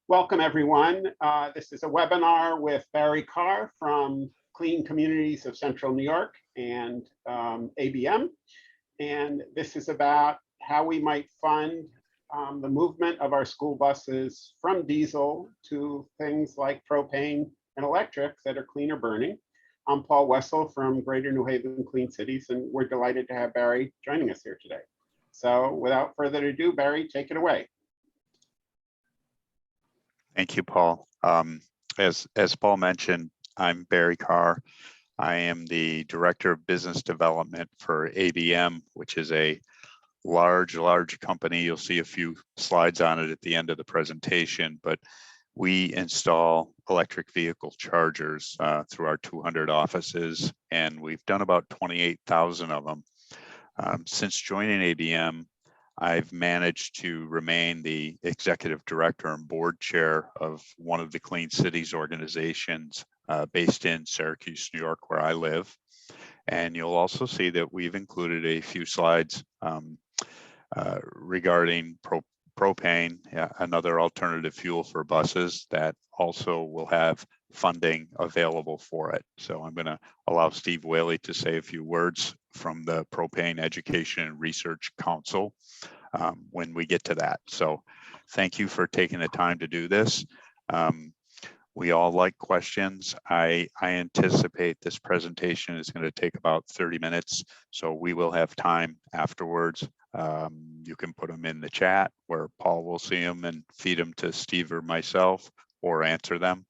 Welcome, everyone. This is a webinar with Barry Carr from Clean Communities of Central New York and ABM. And this is about how we might fund the movement of our school buses from diesel to things like propane and electric that are cleaner burning. I'm Paul Wessel from Greater New Haven Clean Cities, and we're delighted to have Barry joining us here today. So without further ado, Barry, take it away. Thank you, Paul. As Paul mentioned, I'm Barry Carr. I am the Director of Business Development for ABM, which is a large company. You'll see a few slides on it at the end of the presentation, but we install electric vehicle chargers through our 200 offices, and we've done about 28,000 of them. Since joining ABM, I've managed to remain the executive director and board chair of one of the Clean Cities organizations based in Syracuse, New York, where I live. And you'll also see that we've included a few slides regarding propane, another alternative fuel for buses that also will have funding available for it. So I'm going to allow Steve Whaley to say a few words from the Propane Education and Research Council when we get to that. So thank you for taking the time to do this. We all like questions. I anticipate this presentation is going to take about 30 minutes, so we will have time afterwards. You can put them in the chat where Paul will see them and feed them to Steve or myself, or answer them,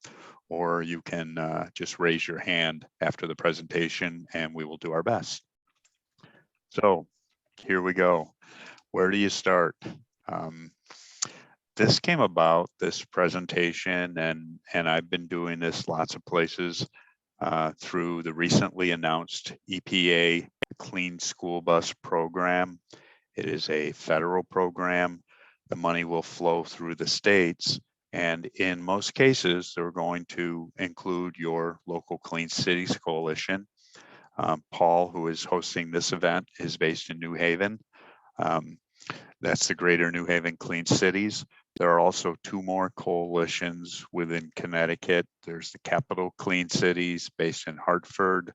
or you can just raise your hand after the presentation and we will do our best. So here we go. Where do you start? This came about, this presentation, and I've been doing this lots of places through the recently announced EPA Clean School Bus Program. It is a federal program. The money will flow through the states, and in most cases, they're going to include your local Clean Cities Coalition. Paul, who is hosting this event, is based in New Haven. That's the Greater New Haven Clean Cities. There are also two more coalitions within Connecticut. There's the Capital Clean Cities based in Hartford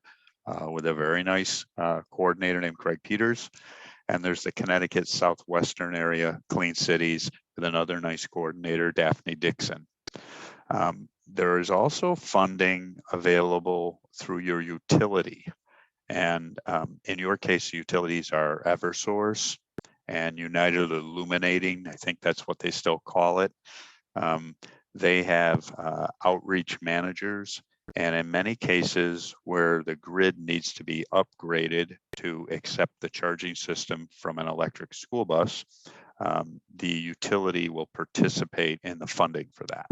with a very nice coordinator named Craig Peters. And there's the Connecticut Southwestern Area Clean Cities with another nice coordinator, Daphne Dixon. There is also funding available through your utility. And in your case, utilities are Eversource and United Illuminating. I think that's what they still call it. They have outreach managers, and in many cases where the grid needs to be upgraded to accept the charging system from an electric school bus, the utility will participate in the funding for that.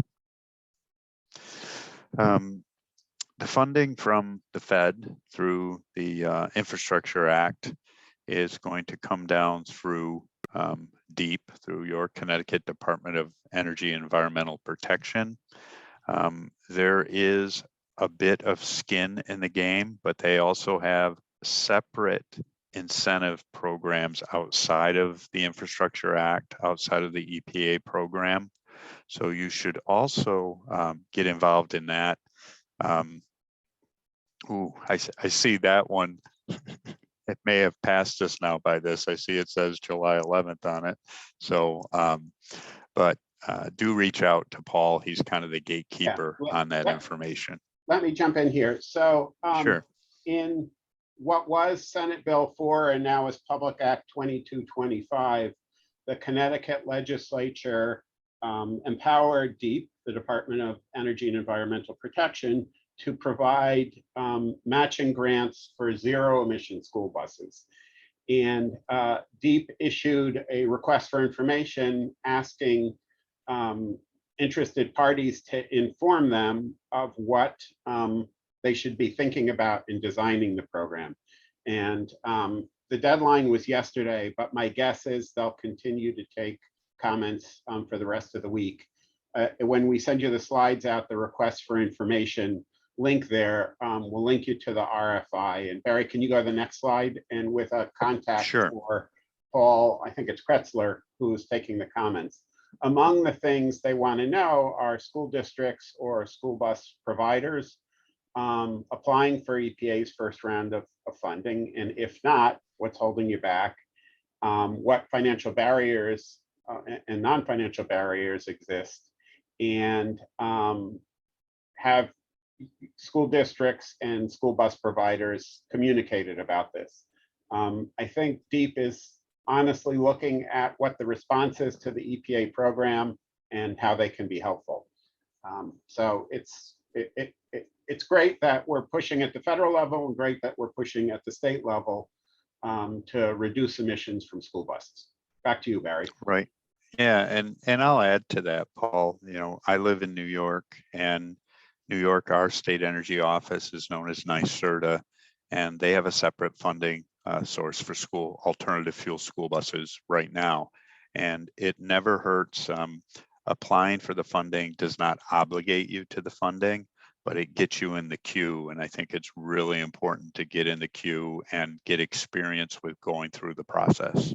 The funding from the Fed through the Infrastructure Act is going to come down through Dept, through your Connecticut Department of Energy and Environmental Protection. There is a bit of skin in the game, but they also have separate incentive programs outside of the Infrastructure Act, outside of the EPA program. So you should also get involved in that. I see that one. It may have passed us now by this. I see it says July 11th on it. So, but do reach out to Paul. He's kind of the gatekeeper on that information. Let me jump in here. So sure. In what was Senate Bill 4 and now is Public Act 2225, the Connecticut legislature empowered Dept, the Department of Energy and Environmental Protection, to provide matching grants for zero-emission school buses. And Dept issued a request for information asking interested parties to inform them of what they should be thinking about in designing the program. And the deadline was yesterday, but my guess is they'll continue to take comments for the rest of the week. When we send you the slides out, the request for information link there, we'll link you to the RFI. And Barry, can you go to the next slide? And with a contact Sure. for Paul, I think it's Kretzler, who is taking the comments. among the things they want to know are school districts or school bus providers applying for EPA's first round of funding, and if not, what's holding you back? What financial barriers and non-financial barriers exist, and have school districts and school bus providers communicated about this. I think Deep is honestly looking at what the response is to the EPA program and how they can be helpful. So it's great that we're pushing at the federal level, and great that we're pushing at the state level to reduce emissions from school buses. Back to you, Barry. Right. Yeah, and I'll add to that, Paul. You know, I live in New York, and New York, our state energy office is known as NYSERDA, and they have a separate funding source for school alternative fuel school buses right now. And it never hurts. Applying for the funding does not obligate you to the funding, but it gets you in the queue. And I think it's really important to get in the queue and get experience with going through the process.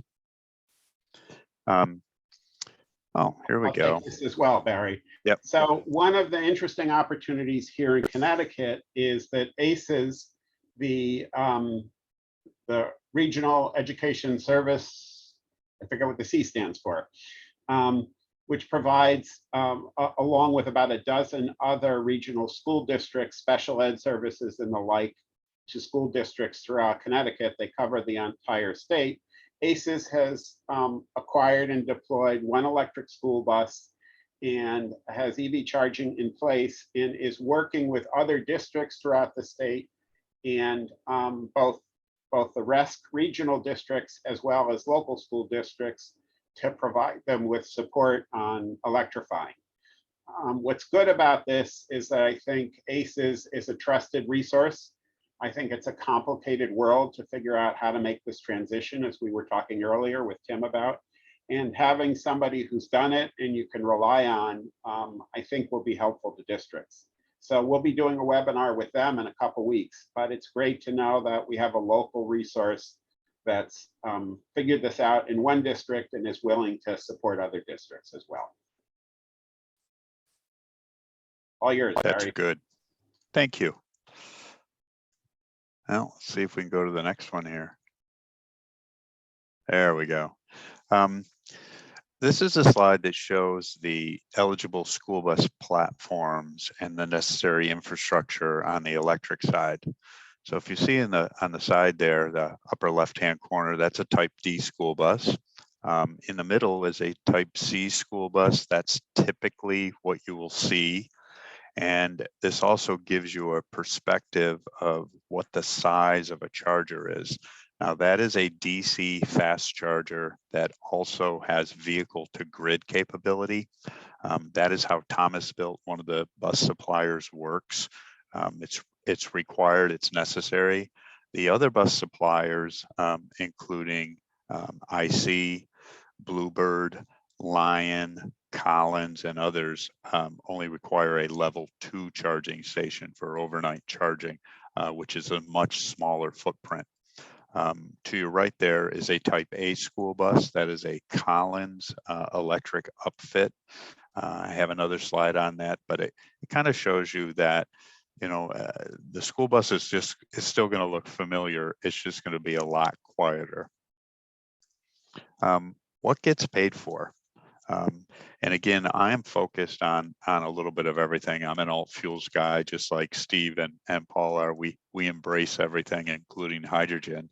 Oh, here we go. I'll take this as well, Barry. Yep. So one of the interesting opportunities here in Connecticut is that ACES, the Regional Education Service, I forget what the C stands for, which provides, along with about a dozen other regional school districts, special ed services and the like, to school districts throughout Connecticut. They cover the entire state. ACES has acquired and deployed one electric school bus and has EV charging in place, and is working with other districts throughout the state, and both the RESC regional districts as well as local school districts, to provide them with support on electrifying. What's good about this is that I think ACES is a trusted resource. I think it's a complicated world to figure out how to make this transition, as we were talking earlier with Tim about, and having somebody who's done it and you can rely on, I think will be helpful to districts. So we'll be doing a webinar with them in a couple weeks, but it's great to know that we have a local resource that's figured this out in one district and is willing to support other districts as well. All yours, That's Barry. good. Thank you. Now, let's see if we can go to the next one here. There we go. This is a slide that shows the eligible school bus platforms and the necessary infrastructure on the electric side. So if you see on the side there, the upper left-hand corner, that's a type D school bus. In the middle is a type C school bus. That's typically what you will see. And this also gives you a perspective of what the size of a charger is. Now that is a DC fast charger that also has vehicle to grid capability. That is how Thomas Built, one of the bus suppliers, works. It's required, it's necessary. The other bus suppliers, including IC, Bluebird, Lion, Collins, and others, only require a level 2 charging station for overnight charging, which is a much smaller footprint. To your right there is a type A school bus. That is a Collins electric upfit. I have another slide on that, but it kind of shows you that, you know, the school bus is still going to look familiar. It's just going to be a lot quieter. What gets paid for? And again, I am focused on a little bit of everything. I'm an alt fuels guy, just like Steve and Paul are. We embrace everything, including hydrogen.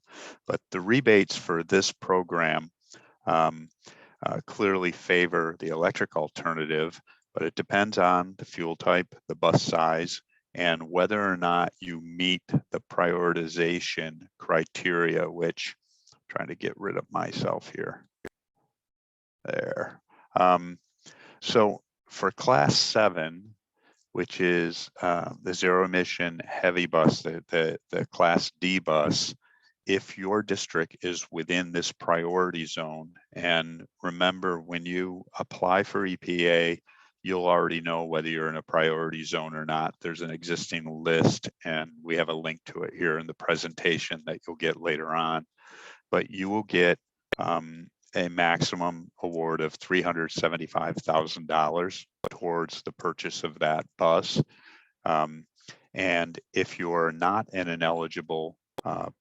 But the rebates for this program clearly favor the electric alternative, but it depends on the fuel type, the bus size, and whether or not you meet the prioritization criteria, which I'm trying to get rid of myself here. There. So for class 7, which is the zero emission heavy bus, the class D bus, if your district is within this priority zone, and remember, when you apply for EPA, you'll already know whether you're in a priority zone or not. There's an existing list, and we have a link to it here in the presentation that you'll get later on. But you will get a maximum award of $375,000 towards the purchase of that bus. And if you're not in an eligible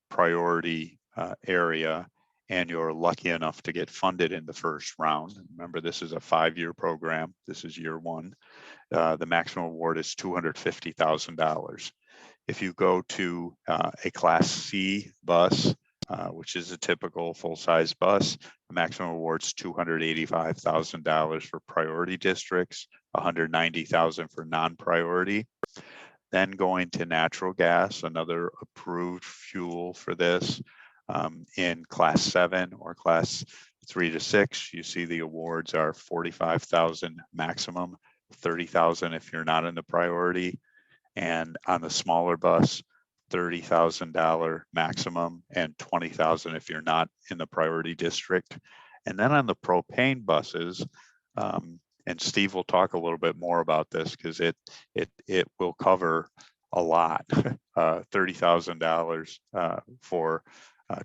priority area and you're lucky enough to get funded in the first round, remember this is a 5-year program, this is year 1, the maximum award is $250,000. If you go to a Class C bus, which is a typical full-size bus, the maximum award's $285,000 for priority districts, $190,000 for non-priority. Then going to natural gas, another approved fuel for this, in Class 7 or Class 3 to 6, you see the awards are $45,000 maximum, $30,000 if you're not in the priority. And on the smaller bus, $30,000 maximum and $20,000 if you're not in the priority district. And then on the propane buses, and Steve will talk a little bit more about this because it will cover a lot, $30,000 for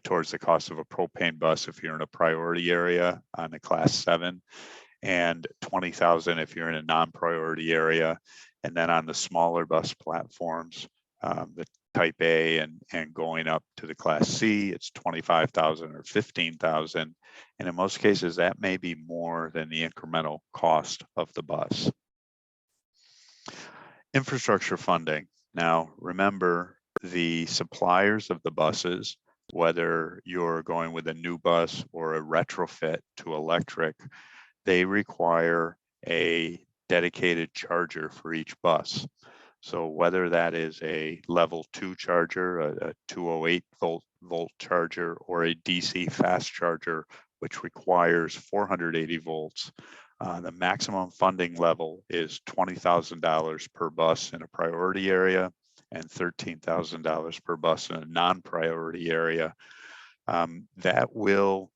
towards the cost of a propane bus if you're in a priority area on a Class 7, and $20,000 if you're in a non-priority area. And then on the smaller bus platforms, the Type A and going up to the Class C, it's $25,000 or $15,000. And in most cases, that may be more than the incremental cost of the bus. Infrastructure funding. Now, remember, the suppliers of the buses, whether you're going with a new bus or a retrofit to electric, they require a dedicated charger for each bus. So whether that is a level 2 charger, a 208 volt charger, or a DC fast charger, which requires 480 volts, the maximum funding level is $20,000 per bus in a priority area and $13,000 per bus in a non-priority area. That will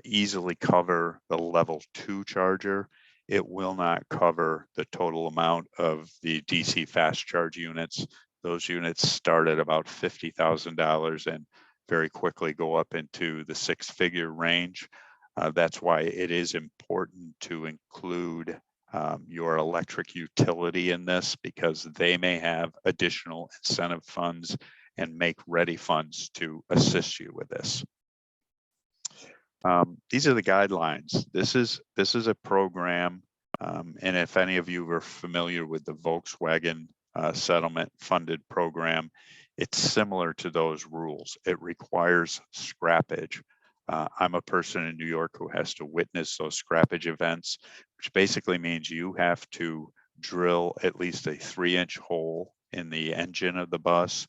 easily cover the level 2 charger. It will not cover the total amount of the DC fast charge units. Those units start at about $50,000 and very quickly go up into the 6-figure range. That's why it is important to include your electric utility in this, because they may have additional incentive funds and make ready funds to assist you with this. These are the guidelines. This is a program, and if any of you are familiar with the Volkswagen settlement funded program, it's similar to those rules. It requires scrappage. I'm a person in New York who has to witness those scrappage events, which basically means you have to drill at least a 3-inch hole in the engine of the bus,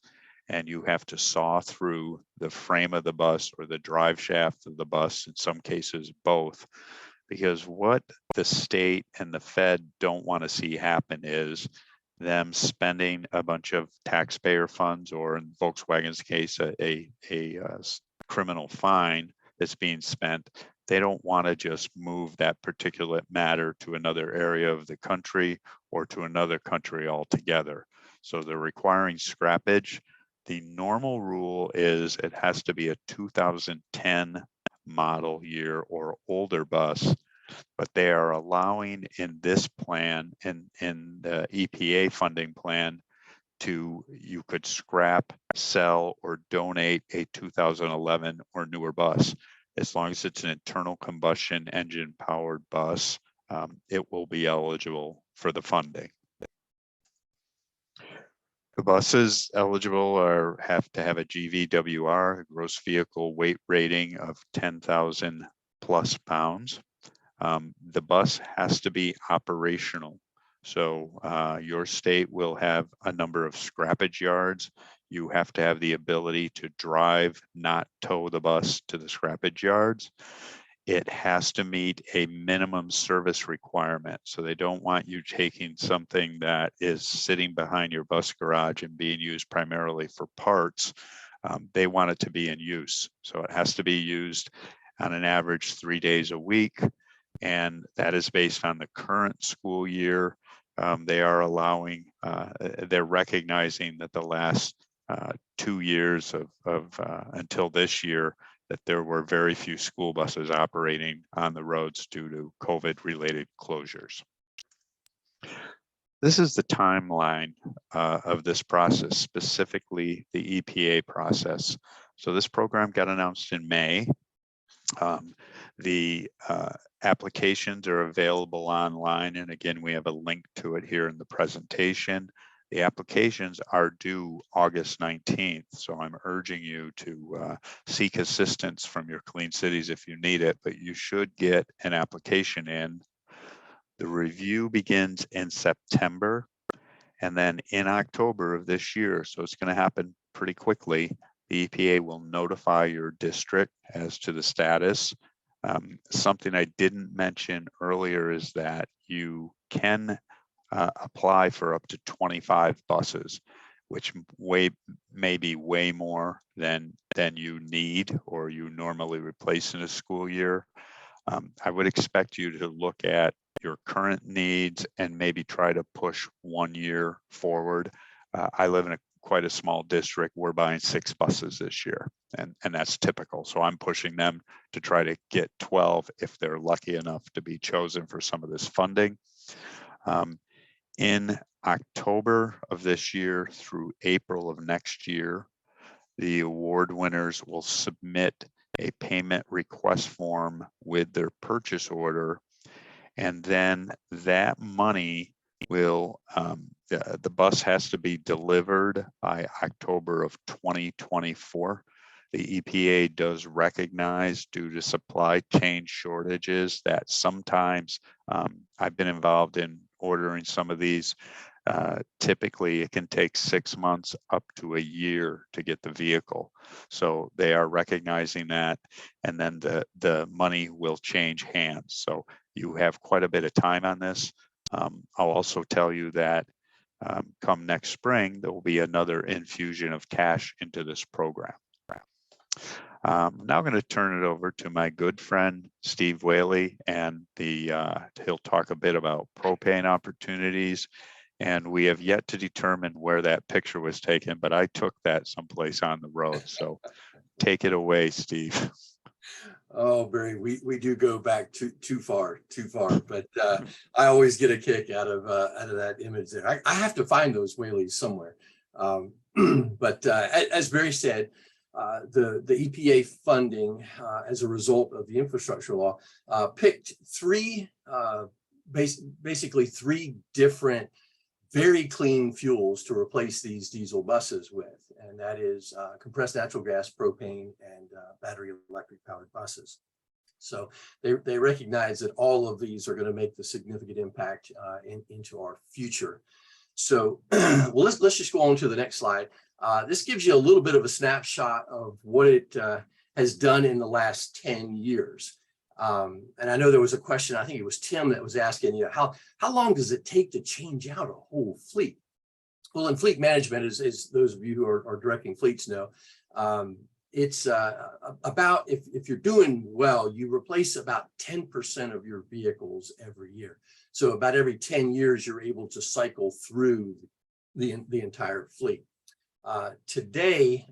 and you have to saw through the frame of the bus or the drive shaft of the bus, in some cases both, because what the state and the Fed don't want to see happen is them spending a bunch of taxpayer funds, or in Volkswagen's case, a criminal fine that's being spent. They don't want to just move that particulate matter to another area of the country or to another country altogether. So they're requiring scrappage. The normal rule is it has to be a 2010 model year or older bus, but they are allowing in this plan, in the EPA funding plan, you could scrap, sell, or donate a 2011 or newer bus. As long as it's an internal combustion engine powered bus, it will be eligible for the funding. The buses eligible have to have a GVWR, a gross vehicle weight rating of 10,000 plus pounds. The bus has to be operational. So your state will have a number of scrappage yards. You have to have the ability to drive, not tow the bus to the scrappage yards. It has to meet a minimum service requirement. So they don't want you taking something that is sitting behind your bus garage and being used primarily for parts. They want it to be in use. So it has to be used on an average 3 days a week. And that is based on the current school year. They are allowing, they're recognizing that the last 2 years of until this year, that there were very few school buses operating on the roads due to COVID-related closures. This is the timeline of this process, specifically the EPA process. So this program got announced in May. The applications are available online, and again, we have a link to it here in the presentation. The applications are due August 19th, so I'm urging you to seek assistance from your Clean Cities if you need it, but you should get an application in. The review begins in September, and then in October of this year, so it's going to happen pretty quickly, the EPA will notify your district as to the status. Something I didn't mention earlier is that you can apply for up to 25 buses, which may be way more than you need or you normally replace in a school year. I would expect you to look at your current needs and maybe try to push 1 year forward. I live in quite a small district. We're buying 6 buses this year, and that's typical. So I'm pushing them to try to get 12 if they're lucky enough to be chosen for some of this funding. In October of this year through April of next year, the award winners will submit a payment request form with their purchase order, and then that money will, the bus has to be delivered by October of 2024. The EPA does recognize, due to supply chain shortages, that sometimes I've been involved in ordering some of these. Typically, it can take 6 months up to a year to get the vehicle. So they are recognizing that, and then the money will change hands. So you have quite a bit of time on this. I'll also tell you that come next spring, there will be another infusion of cash into this program. I'm now going to turn it over to my good friend, Steve Whaley, and he'll talk a bit about propane opportunities. And we have yet to determine where that picture was taken, but I took that someplace on the road. So take it away, Steve. Oh, Barry, we do go back too far, but I always get a kick out of that image there. I have to find those Whaleys somewhere. But as Barry said, the EPA funding as a result of the infrastructure law picked basically three different very clean fuels to replace these diesel buses with, and that is compressed natural gas, propane, and battery electric powered buses. So they recognize that all of these are going to make the significant impact into our future. So well, let's just go on to the next slide. This gives you a little bit of a snapshot of what it has done in the last 10 years. And I know there was a question, I think it was Tim that was asking, how long does it take to change out a whole fleet? Well, in fleet management, as those of you who are directing fleets know, it's about, if you're doing well, you replace about 10% of your vehicles every year. So about every 10 years, you're able to cycle through the entire fleet. Today,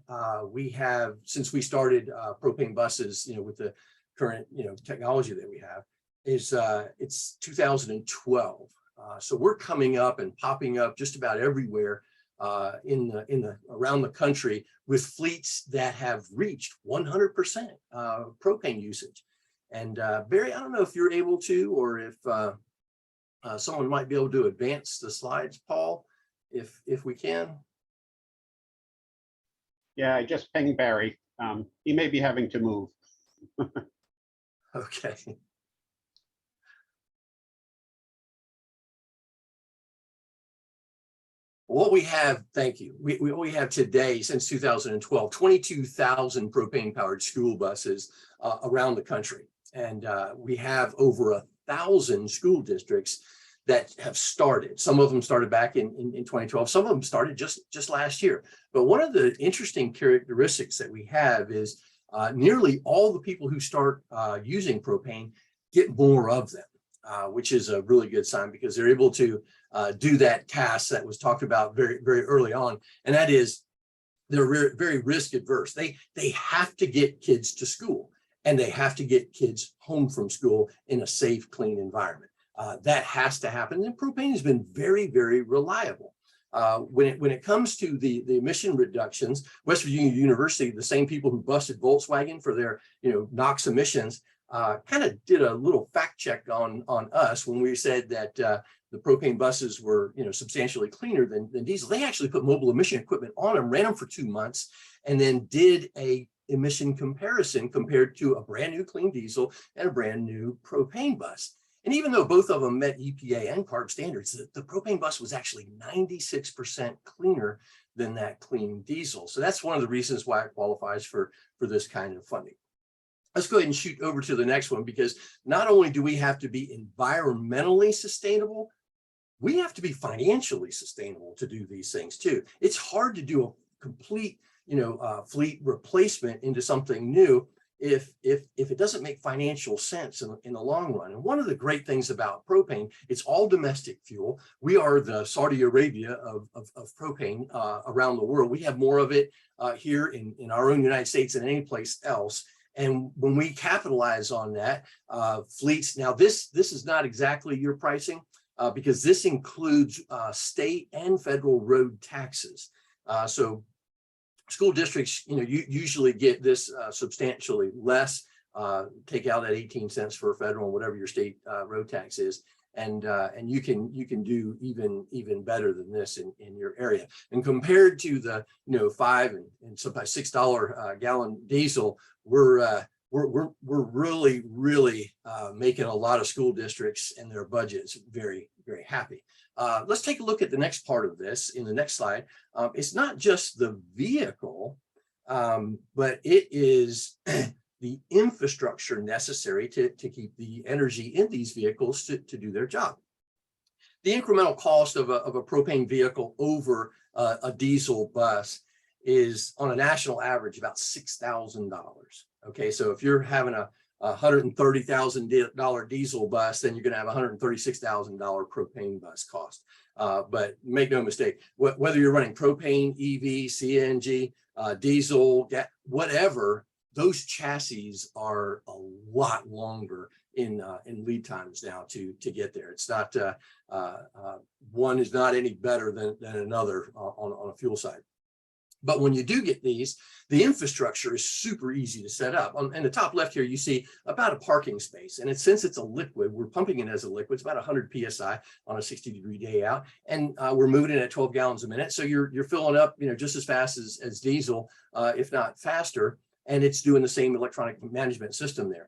we have, since we started propane buses, with the current technology that we have, it's 2012. So we're coming up and popping up just about everywhere around the country with fleets that have reached 100% propane usage. And Barry, I don't know if you're able to, or if someone might be able to advance the slides, Paul, if we can. Yeah, I just pinged Barry. He may be having to move. Okay. What we have, thank you. We have today, since 2012, 22,000 propane powered school buses around the country. And we have over 1,000 school districts that have started. Some of them started back in 2012. Some of them started just last year. But one of the interesting characteristics that we have is nearly all the people who start using propane get more of them, which is a really good sign, because they're able to do that task that was talked about very, very early on. And that is they're very risk adverse. They have to get kids to school, and they have to get kids home from school in a safe, clean environment. That has to happen. And propane has been very, very reliable. When it comes to the emission reductions, West Virginia University, the same people who busted Volkswagen for their NOx emissions, kind of did a little fact check on us when we said that the propane buses were substantially cleaner than diesel. They actually put mobile emission equipment on them, ran them for 2 months, and then did a emission comparison compared to a brand new clean diesel and a brand new propane bus. And even though both of them met EPA and CARB standards, the propane bus was actually 96% cleaner than that clean diesel. So that's one of the reasons why it qualifies for this kind of funding. Let's go ahead and shoot over to the next one, because not only do we have to be environmentally sustainable, we have to be financially sustainable to do these things too. It's hard to do a complete fleet replacement into something new if it doesn't make financial sense in the long run. And one of the great things about propane, it's all domestic fuel. We are the Saudi Arabia of propane around the world. We have more of it here in our own United States than any place else. And when we capitalize on that, fleets, now this is not exactly your pricing because this includes state and federal road taxes. So school districts, usually get this substantially less. Take out that 18 cents for federal and whatever your state road tax is, and you can do even better than this in your area. And compared to the $5 and sometimes $6 gallon diesel, we're really making a lot of school districts and their budgets very, very happy. Let's take a look at the next part of this in the next slide. It's not just the vehicle, but it is the infrastructure necessary to keep the energy in these vehicles to do their job. The incremental cost of a propane vehicle over a diesel bus is on a national average about $6,000. Okay, so if you're having a $130,000 diesel bus, then you're going to have a $136,000 propane bus cost. But make no mistake, whether you're running propane, EV, CNG, diesel, whatever, those chassis are a lot longer in lead times now to get there. It's not one is not any better than another on a fuel side. But when you do get these, the infrastructure is super easy to set up. In the top left here, you see about a parking space. And since it's a liquid, we're pumping it as a liquid. It's about 100 PSI on a 60-degree day out. And we're moving it at 12 gallons a minute. So you're filling up just as fast as diesel, if not faster. And it's doing the same electronic management system there.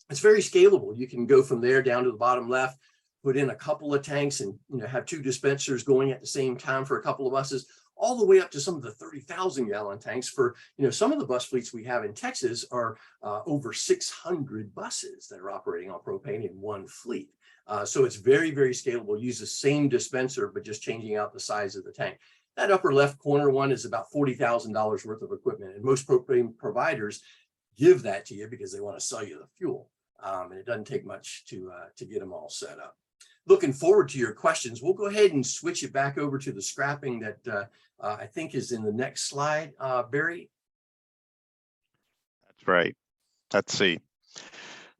It's very scalable. You can go from there down to the bottom left, put in a couple of tanks and have 2 dispensers going at the same time for a couple of buses, all the way up to some of the 30,000 gallon tanks for, some of the bus fleets we have in Texas are over 600 buses that are operating on propane in one fleet. So it's very, very scalable. Use the same dispenser, but just changing out the size of the tank. That upper left corner one is about $40,000 worth of equipment. And most propane providers give that to you because they want to sell you the fuel. And it doesn't take much to get them all set up. Looking forward to your questions. We'll go ahead and switch it back over to the scrapping that I think is in the next slide, Barry. That's right. Let's see.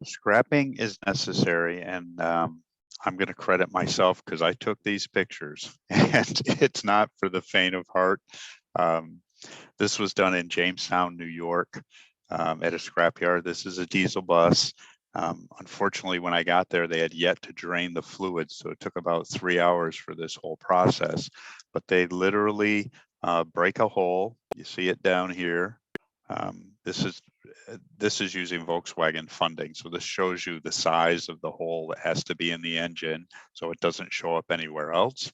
Scrapping is necessary, and I'm going to credit myself because I took these pictures, and it's not for the faint of heart. This was done in Jamestown, New York, at a scrapyard. This is a diesel bus. Unfortunately, when I got there, they had yet to drain the fluid, so it took about 3 hours for this whole process. But they literally break a hole. You see it down here. This is using Volkswagen funding, so this shows you the size of the hole that has to be in the engine, so it doesn't show up anywhere else.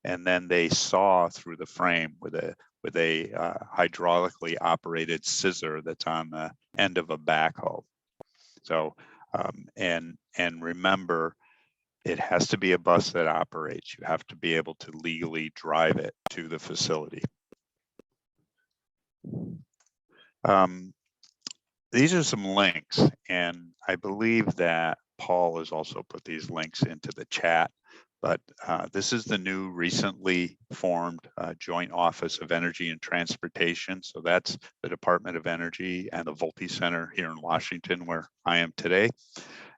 And then they saw through the frame with a hydraulically operated scissor that's on the end of a backhoe. So, and remember, it has to be a bus that operates. You have to be able to legally drive it to the facility. These are some links, and I believe that Paul has also put these links into the chat. But this is the new recently formed Joint Office of Energy and Transportation. So that's the Department of Energy and the Volpe Center here in Washington, where I am today.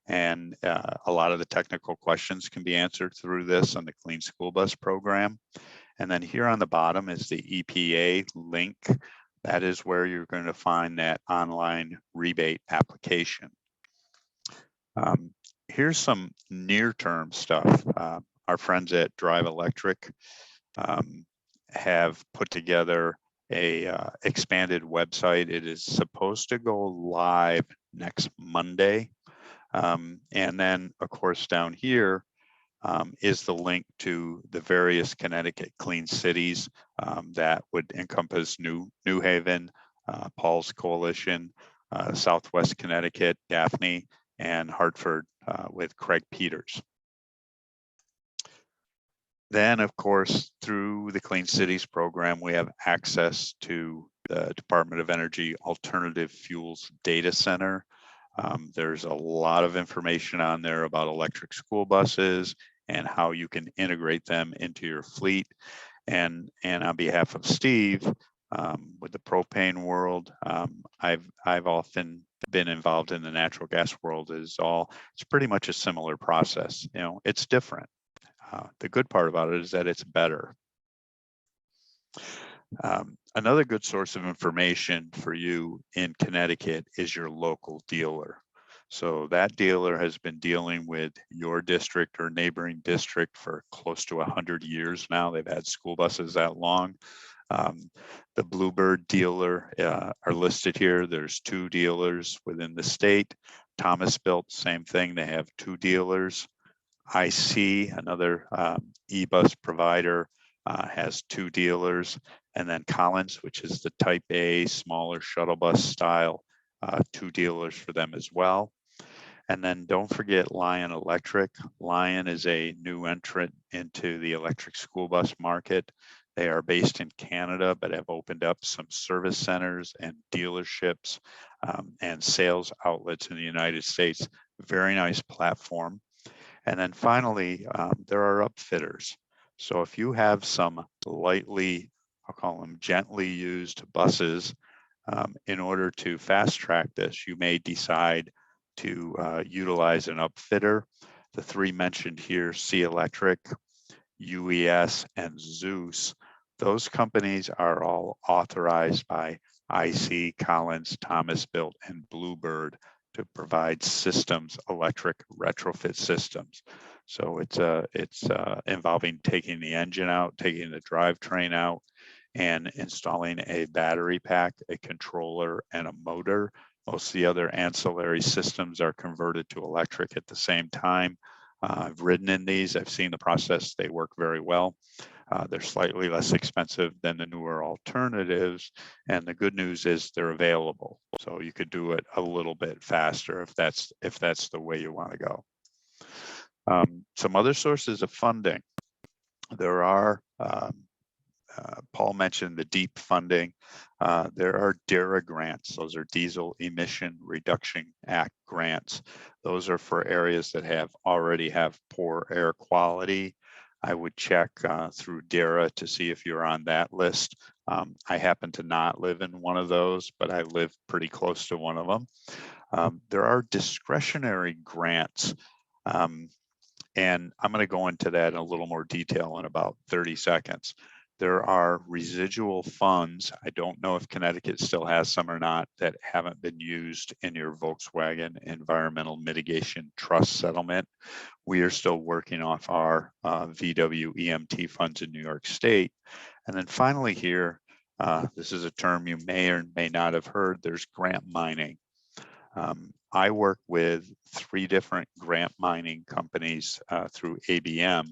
And a lot of the technical questions can be answered through this on the Clean School Bus program. And then here on the bottom is the EPA link. That is where you're going to find that online rebate application. Here's some near-term stuff. Our friends at Drive Electric have put together a expanded website. It is supposed to go live next Monday. And then, of course, down here is the link to the various Connecticut clean cities that would encompass New Haven, Paul's Coalition, Southwest Connecticut, Daphne, and Hartford with Craig Peters. Then, of course, through the Clean Cities program, we have access to the Department of Energy Alternative Fuels Data Center. There's a lot of information on there about electric school buses and how you can integrate them into your fleet. And on behalf of Steve, with the propane world, I've often been involved in the natural gas world. It's pretty much a similar process. You know, it's different. The good part about it is that it's better. Another good source of information for you in Connecticut is your local dealer. So that dealer has been dealing with your district or neighboring district for close to 100 years now. They've had school buses that long. The Bluebird dealer are listed here. There's 2 dealers within the state. Thomas Built, same thing. They have 2 dealers. IC, another e-bus provider, has 2 dealers. And then Collins, which is the type A, smaller shuttle bus style, 2 dealers for them as well. And then don't forget Lion Electric. Lion is a new entrant into the electric school bus market. They are based in Canada, but have opened up some service centers and dealerships and sales outlets in the United States. Very nice platform. And then finally, there are upfitters. So if you have some lightly, I'll call them gently used buses, in order to fast track this, you may decide to utilize an upfitter. The 3 mentioned here, C Electric, UES, and Zeus, those companies are all authorized by IC, Collins, Thomas Built, and Bluebird to provide systems, electric retrofit systems. So it's involving taking the engine out, taking the drivetrain out, and installing a battery pack, a controller, and a motor. Most of the other ancillary systems are converted to electric at the same time. I've ridden in these, I've seen the process, they work very well. They're slightly less expensive than the newer alternatives. And the good news is they're available. So you could do it a little bit faster if that's the way you want to go. Some other sources of funding. There are, Paul mentioned the DEP funding. There are DERA grants. Those are Diesel Emission Reduction Act grants. Those are for areas that already have poor air quality. I would check through DERA to see if you're on that list. I happen to not live in one of those, but I live pretty close to one of them. There are discretionary grants, and I'm going to go into that in a little more detail in about 30 seconds. There are residual funds. I don't know if Connecticut still has some or not that haven't been used in your Volkswagen Environmental Mitigation Trust settlement. We are still working off our VW EMT funds in New York State. And then finally here, this is a term you may or may not have heard, there's grant mining. I work with 3 different grant mining companies through ABM.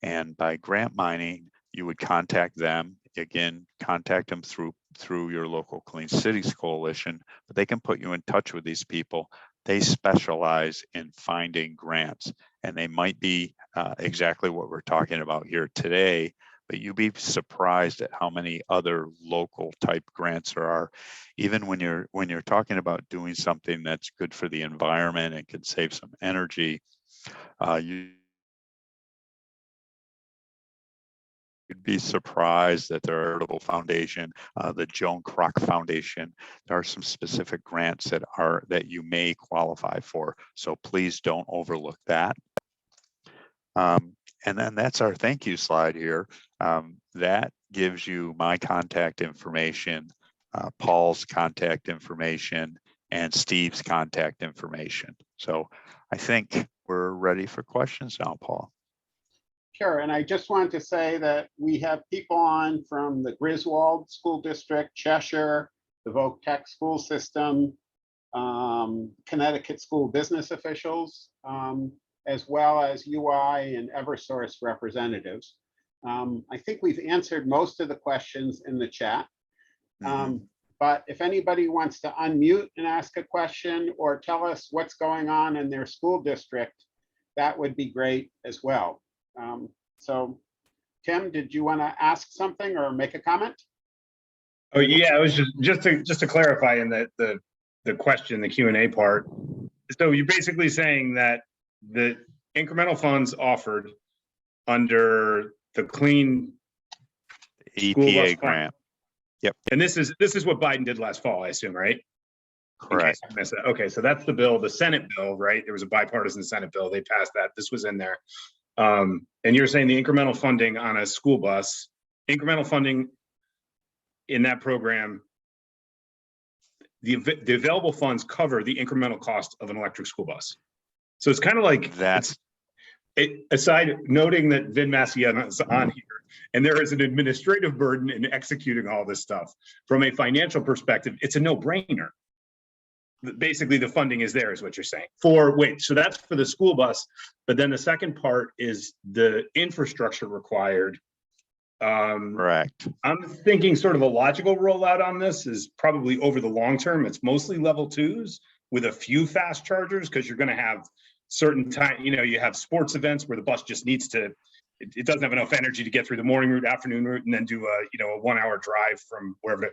And by grant mining, you would contact them, again, contact them through your local Clean Cities Coalition, but they can put you in touch with these people. They specialize in finding grants, and they might be exactly what we're talking about here today, but you'd be surprised at how many other local type grants there are. Even when you're talking about doing something that's good for the environment and can save some energy, you You'd be surprised that the Charitable Foundation, the Joan Kroc Foundation, there are some specific grants that you may qualify for. So please don't overlook that. And then that's our thank you slide here. That gives you my contact information, Paul's contact information, and Steve's contact information. So I think we're ready for questions now, Paul. Sure, and I just wanted to say that we have people on from the Griswold School District, Cheshire, the Voc Tech School System, Connecticut School Business Officials, as well as UI and Eversource representatives. I think we've answered most of the questions in the chat. But if anybody wants to unmute and ask a question or tell us what's going on in their school district, that would be great as well. So Tim, did you want to ask something or make a comment? Oh yeah, it was just to clarify in the question, the Q&A part. So you're basically saying that the incremental funds offered under the clean EPA grant. Yep. And this is what Biden did last fall, I assume, right? Correct. Okay, so that's the bill, the Senate bill, right? There was a bipartisan Senate bill. They passed that. This was in there. And you're saying the incremental funding on a school bus, incremental funding in that program, the available funds cover the incremental cost of an electric school bus. So it's kind of like that's aside noting that Vin Massiana is on here, and there is an administrative burden in executing all this stuff. From a financial perspective, it's a no-brainer. Basically, the funding is there, is what you're saying. So that's for the school bus, but then the second part is the infrastructure required. correct. I'm thinking sort of a logical rollout on this is probably over the long term. It's mostly level 2s with a few fast chargers, because you're going to have certain time, you have sports events where the bus just needs to, it doesn't have enough energy to get through the morning route, afternoon route, and then do a 1 hour drive from wherever.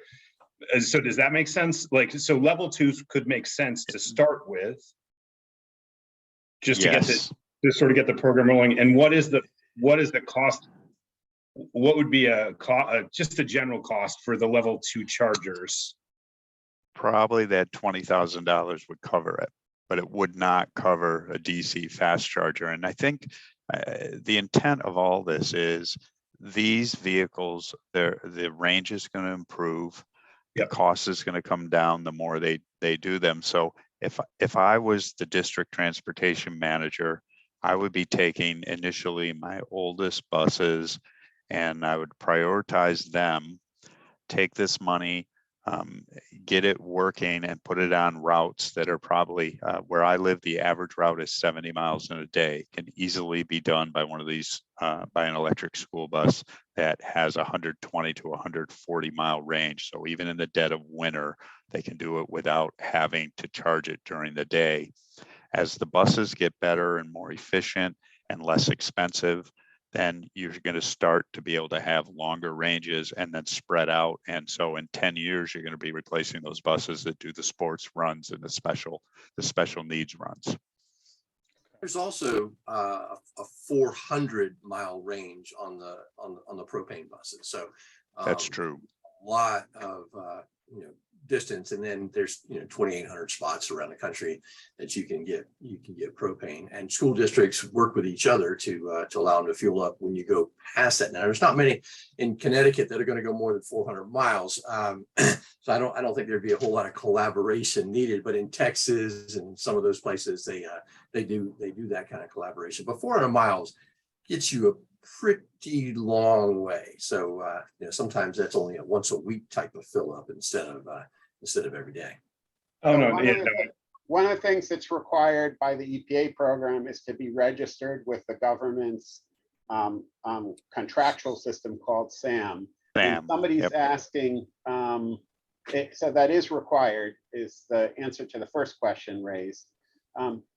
So does that make sense? Like, so level 2s could make sense to start with, just to Yes. to sort of get the program rolling. And what is the cost? What would be just a general cost for the level 2 chargers? Probably that $20,000 would cover it, but it would not cover a DC fast charger. And I think the intent of all this is these vehicles, the range is going to improve. Yep. The cost is going to come down the more they do them. So if I was the district transportation manager, I would be taking initially my oldest buses, and I would prioritize them, take this money, get it working, and put it on routes that are probably where I live. The average route is 70 miles in a day, can easily be done by one of these, by an electric school bus that has 120 to 140 mile range. So even in the dead of winter, they can do it without having to charge it during the day. As the buses get better and more efficient and less expensive, then you're going to start to be able to have longer ranges and then spread out. And so in 10 years, you're going to be replacing those buses that do the sports runs and the special needs runs. There's also a 400-mile range on the propane buses. So That's true. A lot of distance, and then there's 2,800 spots around the country that you can get propane, and school districts work with each other to allow them to fuel up when you go past that. Now, there's not many in Connecticut that are going to go more than 400 miles, so I don't think there'd be a whole lot of collaboration needed. But in Texas and some of those places, they do that kind of collaboration. But 400 miles gets you a pretty long way. So sometimes that's only a once a week type of fill up instead of every day. Oh no, One of the things that's required by the EPA program is to be registered with the government's contractual system called SAM. And somebody's Yep. asking, so that is required, is the answer to the first question raised.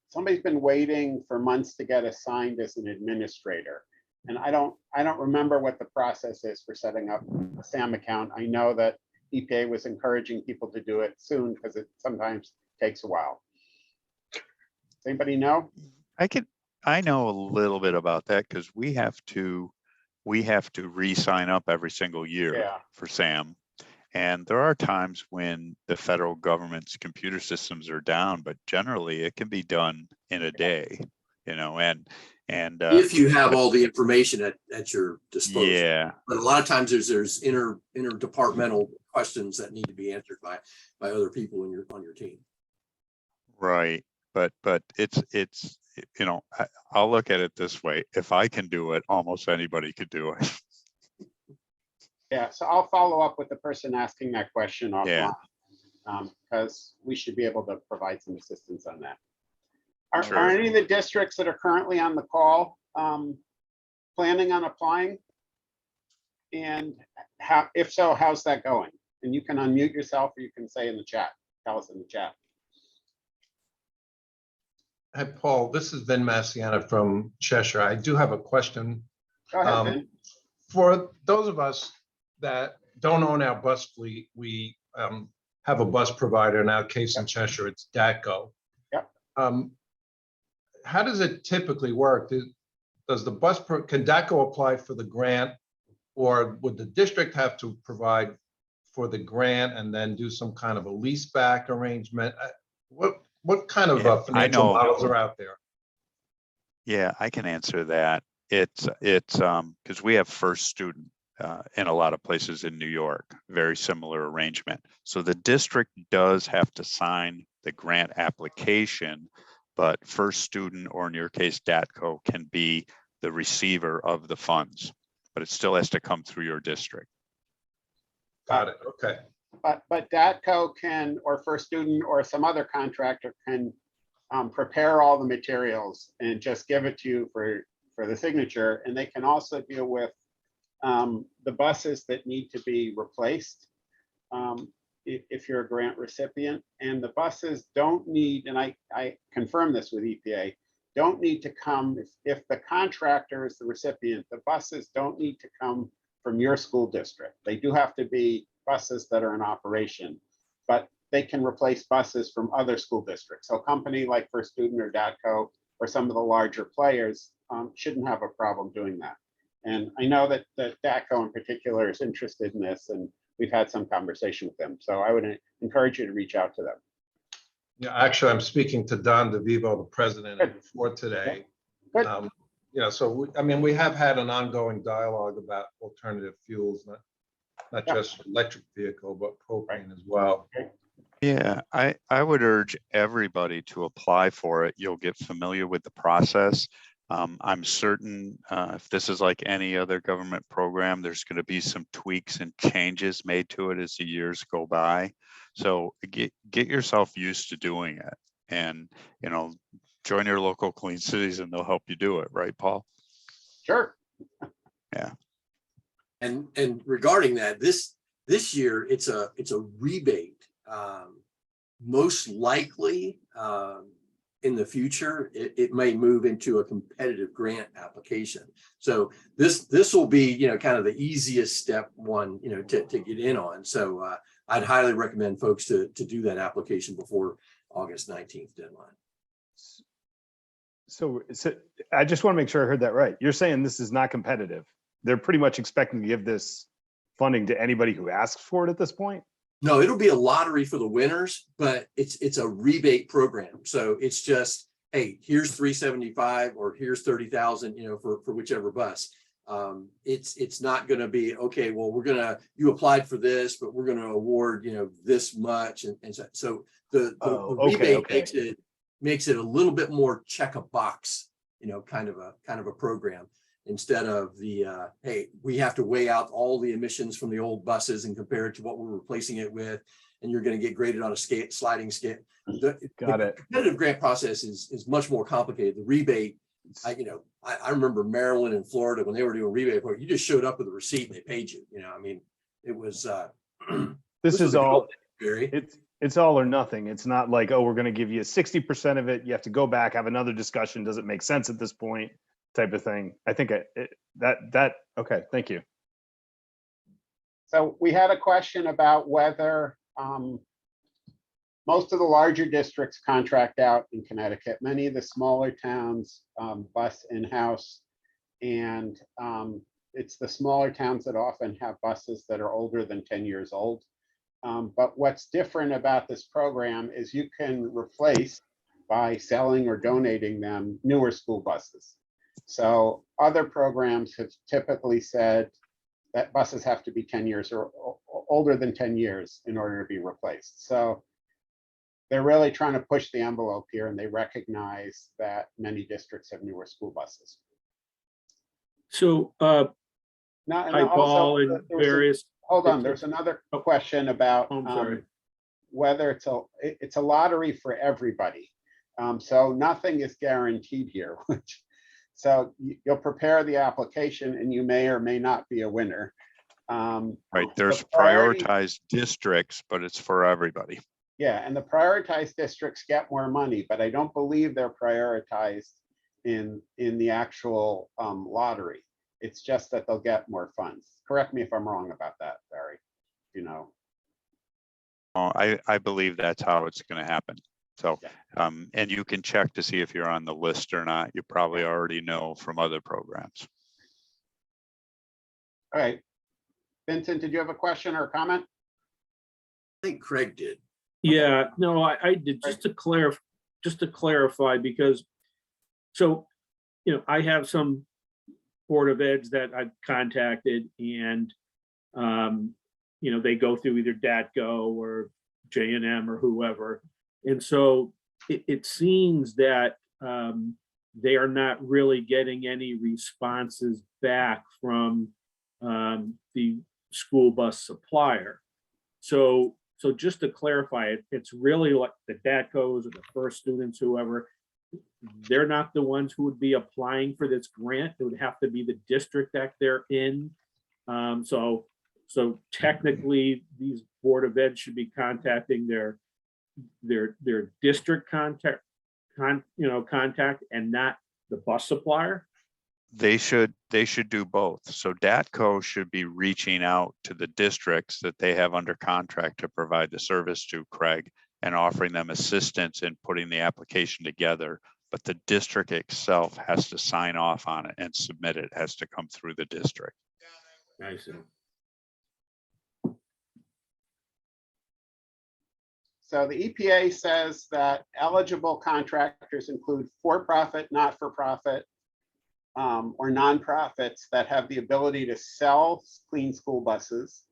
Somebody's been waiting for months to get assigned as an administrator. And I don't remember what the process is for setting up a SAM account. I know that EPA was encouraging people to do it soon because it sometimes takes a while. Does anybody know? I know a little bit about that because we have to we have to re-sign up every single year Yeah. for SAM. And there are times when the federal government's computer systems are down, but generally it can be done in a day, you know, and If you have all the information at your disposal. yeah, But a lot of times there's interdepartmental questions that need to be answered by other people on your team. right. But it's, you know, I'll look at it this way. If I can do it, almost anybody could do it. Yeah, so I'll follow up with the person asking that question Yeah. offline, because we should be able to provide some assistance on that. Are Sure. any of the districts that are currently on the call planning on applying? And how, if so, how's that going? And you can unmute yourself, or you can say in the chat, tell us in the chat. Hi, Paul. This is Vin Massiana from Cheshire. I do have a question. Go ahead, Vin. For those of us that don't own our bus fleet, we have a bus provider. In our case in Cheshire, it's DATCO. Yep. How does it typically work? Does the can DATCO apply for the grant, or would the district have to provide for the grant and then do some kind of a lease back arrangement? What kind of Yeah, financial models are out there? Yeah, I can answer that. It's because we have first student in a lot of places in New York, very similar arrangement. So the district does have to sign the grant application, but first student, or in your case, DATCO, can be the receiver of the funds, but it still has to come through your district. Got it. Okay. But DATCO can, or First Student, or some other contractor can prepare all the materials and just give it to you for the signature. And they can also deal with the buses that need to be replaced if you're a grant recipient. And the buses don't need, and I confirm this with EPA, don't need to come, if the contractor is the recipient, the buses don't need to come from your school district. They do have to be buses that are in operation, but they can replace buses from other school districts. So a company like First Student or DATCO or some of the larger players shouldn't have a problem doing that. And I know that DATCO in particular is interested in this, and we've had some conversation with them. So I would encourage you to reach out to them. Yeah, actually, I'm speaking to Don DeVivo, the president, before today. Good. Yeah, so we have had an ongoing dialogue about alternative fuels, not just electric vehicle, but propane as well. Yeah, I would urge everybody to apply for it. You'll get familiar with the process. I'm certain if this is like any other government program, there's going to be some tweaks and changes made to it as the years go by. So get yourself used to doing it, and join your local clean cities, and they'll help you do it. Right, Paul? Sure. Yeah. And regarding that, this year it's a rebate. Most likely in the future it may move into a competitive grant application. So this will be kind of the easiest step one to get in on. So I'd highly recommend folks to do that application before August 19th deadline. So I just want to make sure I heard that right. You're saying this is not competitive. They're pretty much expecting to give this funding to anybody who asks for it at this point? No, it'll be a lottery for the winners, but it's a rebate program. So it's just, hey, here's 375 or here's 30,000, for whichever bus. It's not going to be, okay, well, you applied for this, but we're going to award, this much. And so the rebate makes it a little bit more check a box, kind of a program, instead of the, hey, we have to weigh out all the emissions from the old buses and compare it to what we're replacing it with, and you're going to get graded on a sliding scale. The competitive grant process is much more complicated. The rebate, I remember Maryland and Florida when they were doing rebate, you just showed up with a receipt and they paid you. It was. This is all. It's all or nothing. It's not like, oh, we're going to give you 60% of it. You have to go back, have another discussion. Does it make sense at this point? Type of thing. I think okay. Thank you. So we had a question about whether most of the larger districts contract out in Connecticut. Many of the smaller towns bus in-house, and it's the smaller towns that often have buses that are older than 10 years old. But what's different about this program is you can replace by selling or donating them newer school buses. So other programs have typically said that buses have to be 10 years or older than 10 years in order to be replaced. So they're really trying to push the envelope here, and they recognize that many districts have newer school buses. So, Now, and hi, also, Paul, and there was various. hold on, there's another question about I'm sorry. whether it's a lottery for everybody. So nothing is guaranteed here. So you'll prepare the application and you may or may not be a winner. Right, there's the priority- prioritized districts, but it's for everybody. Yeah, and the prioritized districts get more money, but I don't believe they're prioritized in the actual lottery. It's just that they'll get more funds. Correct me if I'm wrong about that, Barry. You know. Oh, I believe that's how it's going to happen. So, Yeah. and you can check to see if you're on the list or not. You probably already know from other programs. All right. Vincent, did you have a question or a comment? I think Craig did. Yeah, no, I did, just to clarify, because, so, you know, I have some Board of Eds that I've contacted, and, you know, they go through either DATCO or J&M or whoever. And so it seems that they are not really getting any responses back from the school bus supplier. So just to clarify, it's really like the DATCOs or the First Students, whoever, they're not the ones who would be applying for this grant. It would have to be the district that they're in. So technically, these Board of Ed should be contacting their district contact and not the bus supplier. They should do both. So DATCO should be reaching out to the districts that they have under contract to provide the service to, Craig, and offering them assistance in putting the application together. But the district itself has to sign off on it and submit it. It has to come through the district. I see. So the EPA says that eligible contractors include for-profit, not-for-profit, or nonprofits that have the ability to sell clean school buses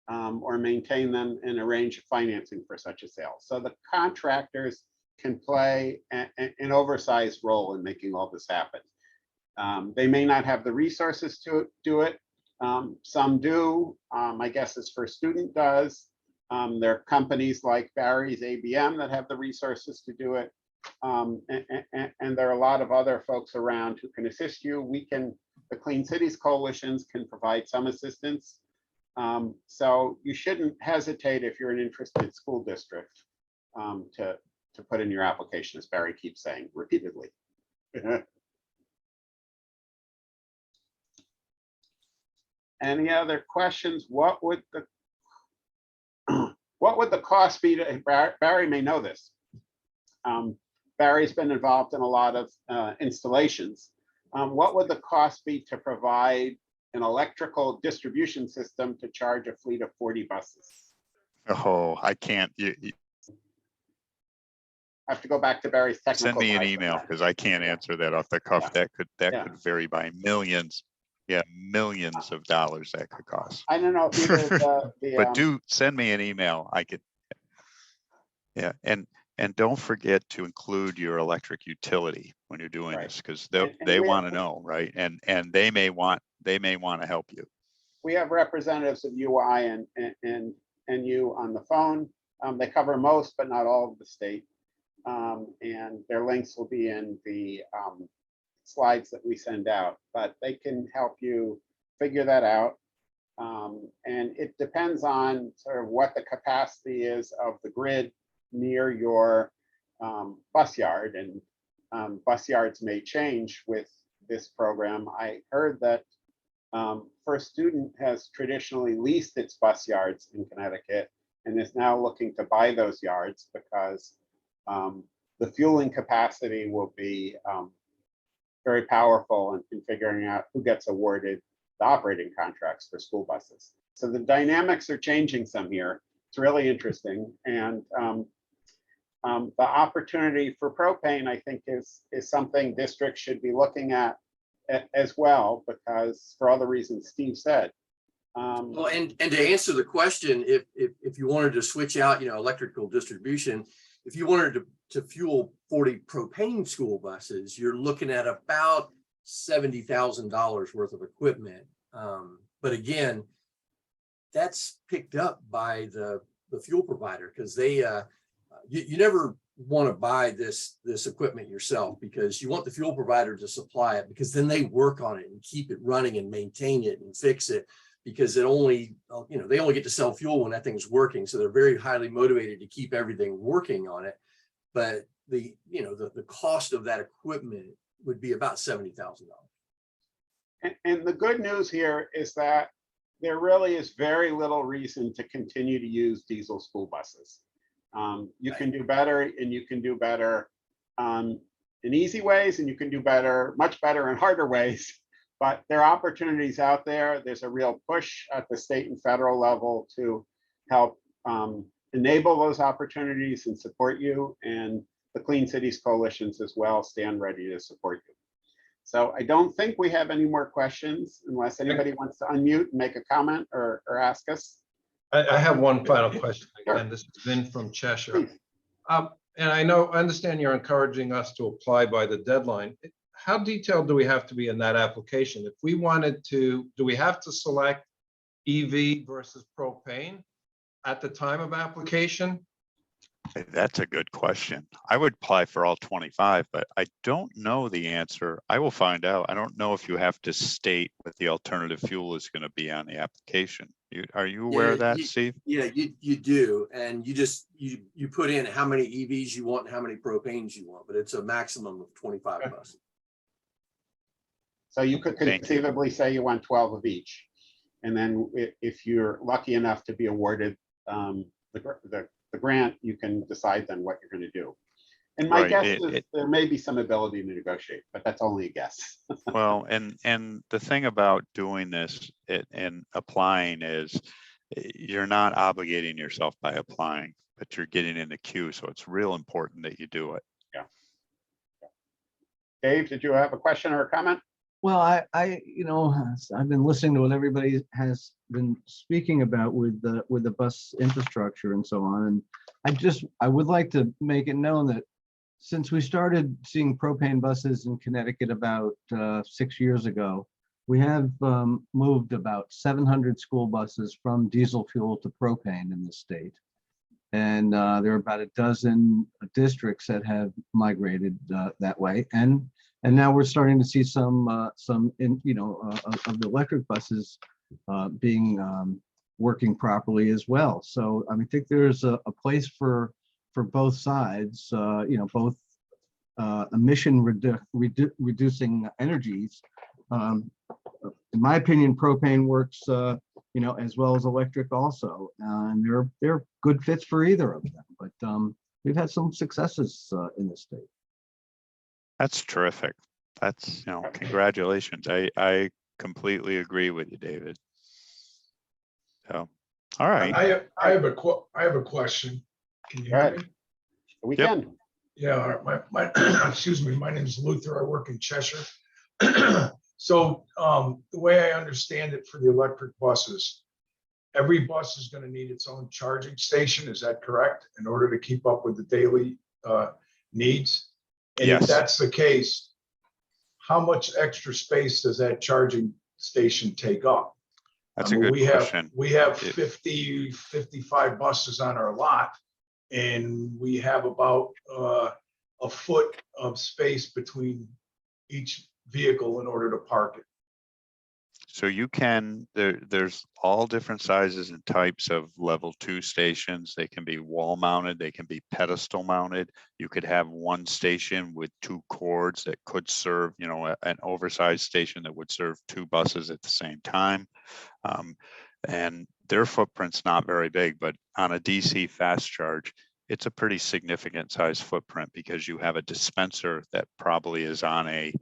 or maintain them and arrange financing for such a sale. So the contractors can play an oversized role in making all this happen. They may not have the resources to do it. Some do. I guess as First Student does. There are companies like Barry's ABM that have the resources to do it. And there are a lot of other folks around who can assist you. The Clean Cities Coalitions can provide some assistance. So you shouldn't hesitate if you're an interested school district to put in your application, as Barry keeps saying repeatedly. Any other questions? What would the cost be to, Barry may know this. Barry's been involved in a lot of installations. What would the cost be to provide an electrical distribution system to charge a fleet of 40 buses? Oh, I can't. I have to go back to Barry's technical. Send me an side. email because I can't answer that off the cuff. Yeah. That could vary by millions. Yeah, millions of dollars that could cost. I don't know if either But do send me an email. I could. Yeah, and don't forget to include your electric utility when you're doing Right. this, because And they we want to have- know, right? And they may want to help you. We have representatives of UI and you on the phone. They cover most, but not all of the state. And their links will be in the slides that we send out, but they can help you figure that out. And it depends on sort of what the capacity is of the grid near your bus yard, and bus yards may change with this program. I heard that First Student has traditionally leased its bus yards in Connecticut and is now looking to buy those yards because the fueling capacity will be very powerful in figuring out who gets awarded the operating contracts for school buses. So the dynamics are changing some here. It's really interesting. And the opportunity for propane, I think, is something districts should be looking at as well, because for all the reasons Steve said. Well, and to answer the question, if you wanted to switch out, electrical distribution, if you wanted to fuel 40 propane school buses, you're looking at about $70,000 worth of equipment. But again, that's picked up by the fuel provider, because they you never want to buy this equipment yourself, because you want the fuel provider to supply it, because then they work on it and keep it running and maintain it and fix it, because it only, they only get to sell fuel when that thing's working. So they're very highly motivated to keep everything working on it. But the cost of that equipment would be about $70,000. And the good news here is that there really is very little reason to continue to use diesel school buses. You can do better, and you can do better in easy ways, and you can do better, much better in harder ways. But there are opportunities out there. There's a real push at the state and federal level to help enable those opportunities and support you. And the Clean Cities Coalitions as well stand ready to support you. So I don't think we have any more questions, unless anybody wants to unmute and make a comment or ask us. I have one final question. Sure. Again, this is Vin from Cheshire. And I understand you're encouraging us to apply by the deadline. How detailed do we have to be in that application? If we wanted to, do we have to select EV versus propane at the time of application? That's a good question. I would apply for all 25, but I don't know the answer. I will find out. I don't know if you have to state what the alternative fuel is going to be on the application. Are you aware of that, Steve? Yeah, you do. And you put in how many EVs you want and how many propanes you want, but it's a maximum of 25 buses. So you could conceivably say you want 12 of each. And then if you're lucky enough to be awarded the grant, you can decide then what you're going to do. And my guess is there may be some ability to negotiate, but that's only a guess. Well, and the thing about doing this and applying is you're not obligating yourself by applying, but you're getting in the queue. So it's real important that you do it. Yeah. Dave, did you have a question or a comment? Well, I've been listening to what everybody has been speaking about with the bus infrastructure and so on. And I would like to make it known that since we started seeing propane buses in Connecticut about 6 years ago, we have moved about 700 school buses from diesel fuel to propane in the state. And there are about a dozen districts that have migrated that way. And now we're starting to see some of the electric buses being working properly as well. So I think there's a place for both sides, both emission reducing energies. In my opinion, propane works, as well as electric also, and they're good fits for either of them. But we've had some successes in the state. That's terrific. That's, congratulations. I completely agree with you, David. So, all right. I have a question. Can you hear me? We can. Yeah, my excuse me, my name is Luther. I work in Cheshire. So the way I understand it for the electric buses, every bus is going to need its own charging station. Is that correct? In order to keep up with the daily needs? And yes. If that's the case, how much extra space does that charging station take up? That's a good question. We have 50, 55 buses on our lot, and we have about a foot of space between each vehicle in order to park it. So you can, there's all different sizes and types of level 2 stations. They can be wall mounted, they can be pedestal mounted. You could have one station with 2 cords that could serve, an oversized station that would serve 2 buses at the same time. And their footprint's not very big, but on a DC fast charge, it's a pretty significant size footprint, because you have a dispenser that probably is on a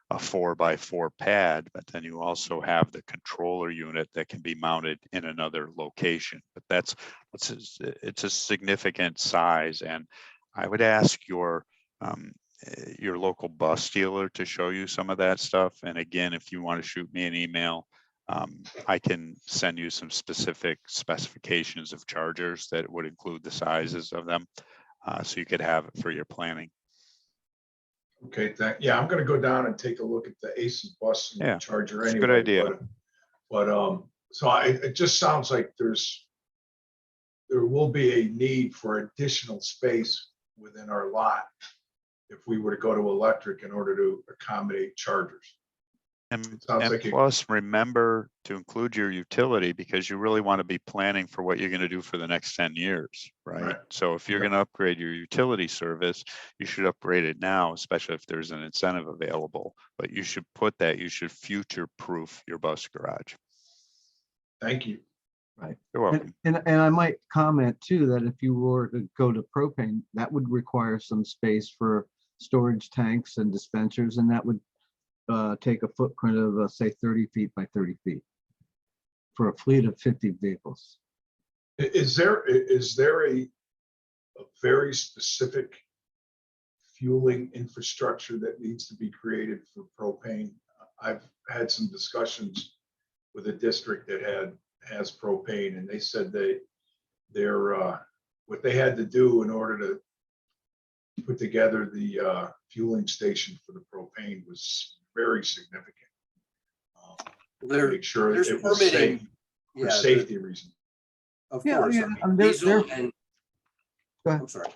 a 4x4 pad, but then you also have the controller unit that can be mounted in another location. But it's a significant size, and I would ask your local bus dealer to show you some of that stuff. And again, if you want to shoot me an email, I can send you some specific specifications of chargers that would include the sizes of them, so you could have it for your planning. Okay, yeah, I'm gonna go down and take a look at the Aces bus and Yeah, charger it's a anyway. good idea. But so it just sounds like there will be a need for additional space within our lot if we were to go to electric in order to accommodate chargers. And like plus, remember to include your utility, because you really want to be planning for what you're going to do for the next 10 years, right? So if you're going to upgrade your utility service, you should upgrade it now, especially if there's an incentive available. But you should you should future-proof your bus garage. Thank you. Right. You're welcome. And I might comment too, that if you were to go to propane, that would require some space for storage tanks and dispensers, and that would take a footprint of say 30 feet by 30 feet for a fleet of 50 vehicles. Is there a very specific fueling infrastructure that needs to be created for propane? I've had some discussions with a district that has propane, and they said what they had to do in order to put together the fueling station for the propane was very significant. Make sure there's it was safe permitting, for safety reasons. Of Yeah, course. yeah, I mean, diesel and Go ahead. I'm sorry.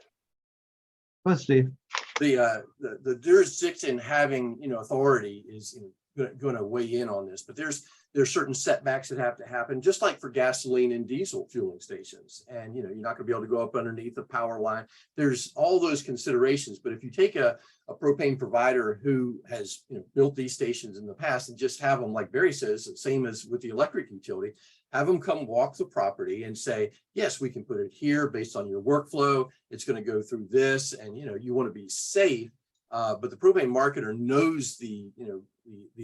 Go ahead, Steve. The jurisdiction having, authority is going to weigh in on this, but there's certain setbacks that have to happen, just like for gasoline and diesel fueling stations. And, you're not going to be able to go up underneath the power line. There's all those considerations. But if you take a propane provider who has built these stations in the past and just have them, like Barry says, the same as with the electric utility, have them come walk the property and say, yes, we can put it here based on your workflow. It's going to go through this, and you want to be safe. But the propane marketer knows the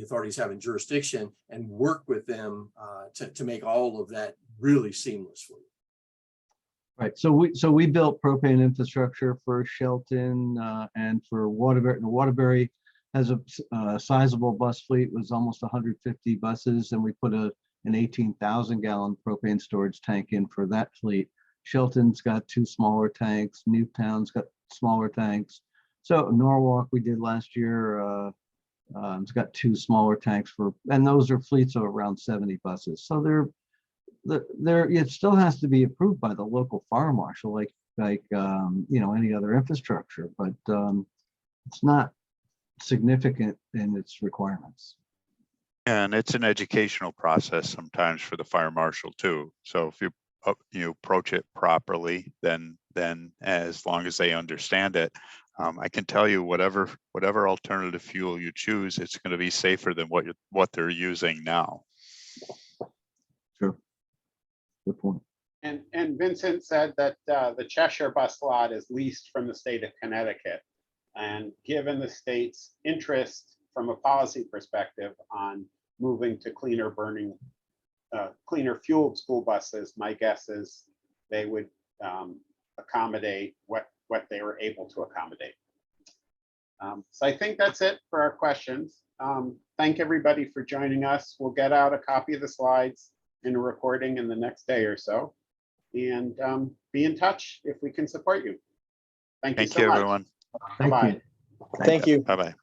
authorities having jurisdiction and work with them to make all of that really seamless for you. Right. So we built propane infrastructure for Shelton and for Waterbury. Waterbury has a sizable bus fleet, was almost 150 buses, and we put an 18,000 gallon propane storage tank in for that fleet. Shelton's got 2 smaller tanks. Newtown's got smaller tanks. So Norwalk we did last year. It's got 2 smaller tanks and those are fleets of around 70 buses. So it still has to be approved by the local fire marshal, like any other infrastructure, but it's not significant in its requirements. And it's an educational process sometimes for the fire marshal too. So if you approach it properly, then as long as they understand it, I can tell you whatever alternative fuel you choose, it's going to be safer than what they're using now. Sure. Good point. And Vincent said that the Cheshire bus lot is leased from the state of Connecticut. And given the state's interest from a policy perspective on moving to cleaner fueled school buses, my guess is they would accommodate what they were able to accommodate. So I think that's it for our questions. Thank everybody for joining us. We'll get out a copy of the slides and a recording in the next day or so, and be in touch if we can support you. Thank you so much. Everyone. Thank you. Bye-bye. Thank you. Bye-bye.